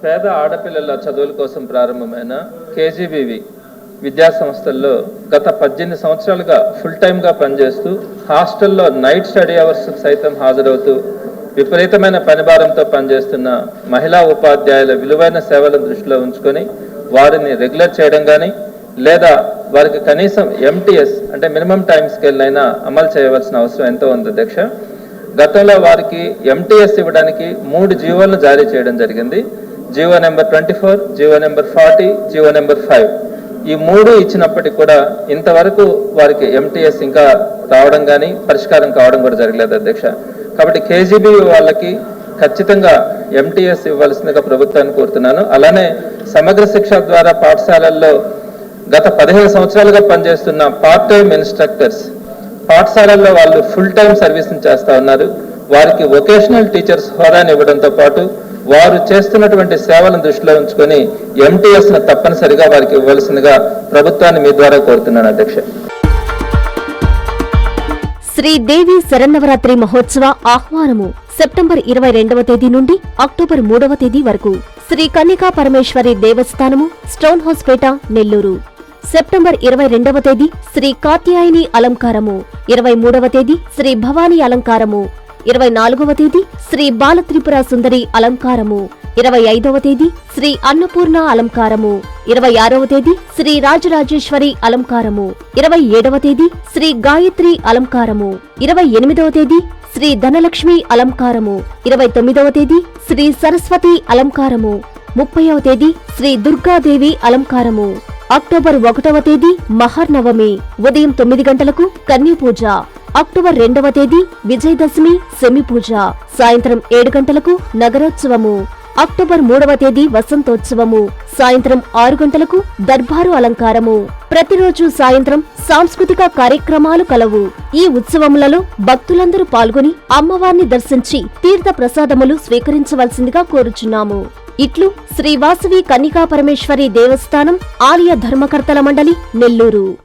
పేద ఆడపిల్లల చదువుల కోసం ప్రారంభమైన కేజీబీవి విద్యా సంస్థల్లో గత 18 సంవత్సరాలుగా ఫుల్ టైమ్గా పనిచేస్తూ హాస్టల్లో నైట్ స్టడీ అవర్స్ సైతం హాజరవుతూ విపరీతమైన పనిభారంతో పనిచేస్తున్న మహిళా ఉపాధ్యాయుల విలువైన సేవలను దృష్టిలో ఉంచుకొని వారిని రెగ్యులర్ చేయడం కానీ లేదా వారికి కనీసం ఎంటీఎస్ అంటే మినిమం టైం స్కేల్ అయినా అమలు చేయవలసిన అవసరం ఎంతో ఉంది అధ్యక్ష. గతంలో వారికి ఎంటీఎస్ ఇవ్వడానికి 3 జీవోలను జారీ చేయడం జరిగింది. GO number 24, GO number 40, GO number 5. ఈ 3 ఇచ్చినప్పటికీ కూడా ఇంతవరకు వారికి ఎంటీఎస్ ఇంకా రావడం కానీ పరిష్కారం కావడం కూడా జరగలేదు అధ్యక్ష. కాబట్టి కేజీబీ వాళ్ళకి ఖచ్చితంగా ఎంటీఎస్ ఇవ్వాల్సిందిగా ప్రభుత్వాన్ని కోరుతున్నాను. అలానే సమగ్ర శిక్ష ద్వారా పాఠశాలల్లో గత 15 సంవత్సరాలుగా పనిచేస్తున్న పార్ట్ టైం ఇన్స్ట్రక్టర్స్ పాఠశాలల్లో వాళ్ళు ఫుల్ టైం సర్వీస్ని చేస్తూ ఉన్నారు. వారికి వొకేషనల్ టీచర్స్ హోదాని ఇవ్వడంతో పాటు వారు చేస్తున్నటువంటి సేవలను దృష్టిలో ఉంచుకొని ఎంటీఎస్ను తప్పనిసరిగా వారికి ఇవ్వాల్సిందిగా ప్రభుత్వాన్ని మీ ద్వారా కోరుతున్నాను అధ్యక్ష. శ్రీదేవి శరన్నవరాత్రి మహోత్సవ ఆహ్వానము సెప్టెంబర్ 22వ తేదీ నుండి అక్టోబర్ 3వ తేదీ వరకు శ్రీ కన్యకా పరమేశ్వరి దేవస్థానము, స్టోన్ హౌస్ పేట, నెల్లూరు. సెప్టెంబర్ 22వ తేదీ శ్రీ కాత్యాయని అలంకారము, 23వ తేదీ శ్రీ భవానీ అలంకారము, 24వ తేదీ శ్రీ బాలత్రిపుర సుందరి అలంకారము, 25వ తేదీ శ్రీ అన్నపూర్ణ అలంకారము, 26వ తేదీ శ్రీ రాజరాజేశ్వరి అలంకారము, 27వ తేదీ శ్రీ గాయత్రి అలంకారము, 28వ తేదీ శ్రీ ధనలక్ష్మి అలంకారము, 29వ తేదీ శ్రీ సరస్వతి అలంకారము, 30వ తేదీ శ్రీ దుర్గాదేవి అలంకారము. అక్టోబర్ 1వ తేదీ మహర్నవమి, ఉదయం 9 గంటలకు కన్య పూజ. అక్టోబర్ 2వ తేదీ విజయదశమి సెమి పూజ, సాయంత్రం 7 గంటలకు నగరోత్సవము. అక్టోబర్ 3వ తేదీ వసంతోత్సవము, సాయంత్రం 6 గంటలకు దర్బారు అలంకారము. ప్రతిరోజు సాయంత్రం సాంస్కృతిక కార్యక్రమాలు కలవు. ఈ ఉత్సవములలో భక్తులందరూ పాల్గొని అమ్మవారిని దర్శించి తీర్థ ప్రసాదములు స్వీకరించవలసిందిగా కోరుచున్నాము. ఇట్లు శ్రీ వాసవి కన్యకా పరమేశ్వరి దేవస్థానం ఆలయ ధర్మకర్తల మండలి, నెల్లూరు.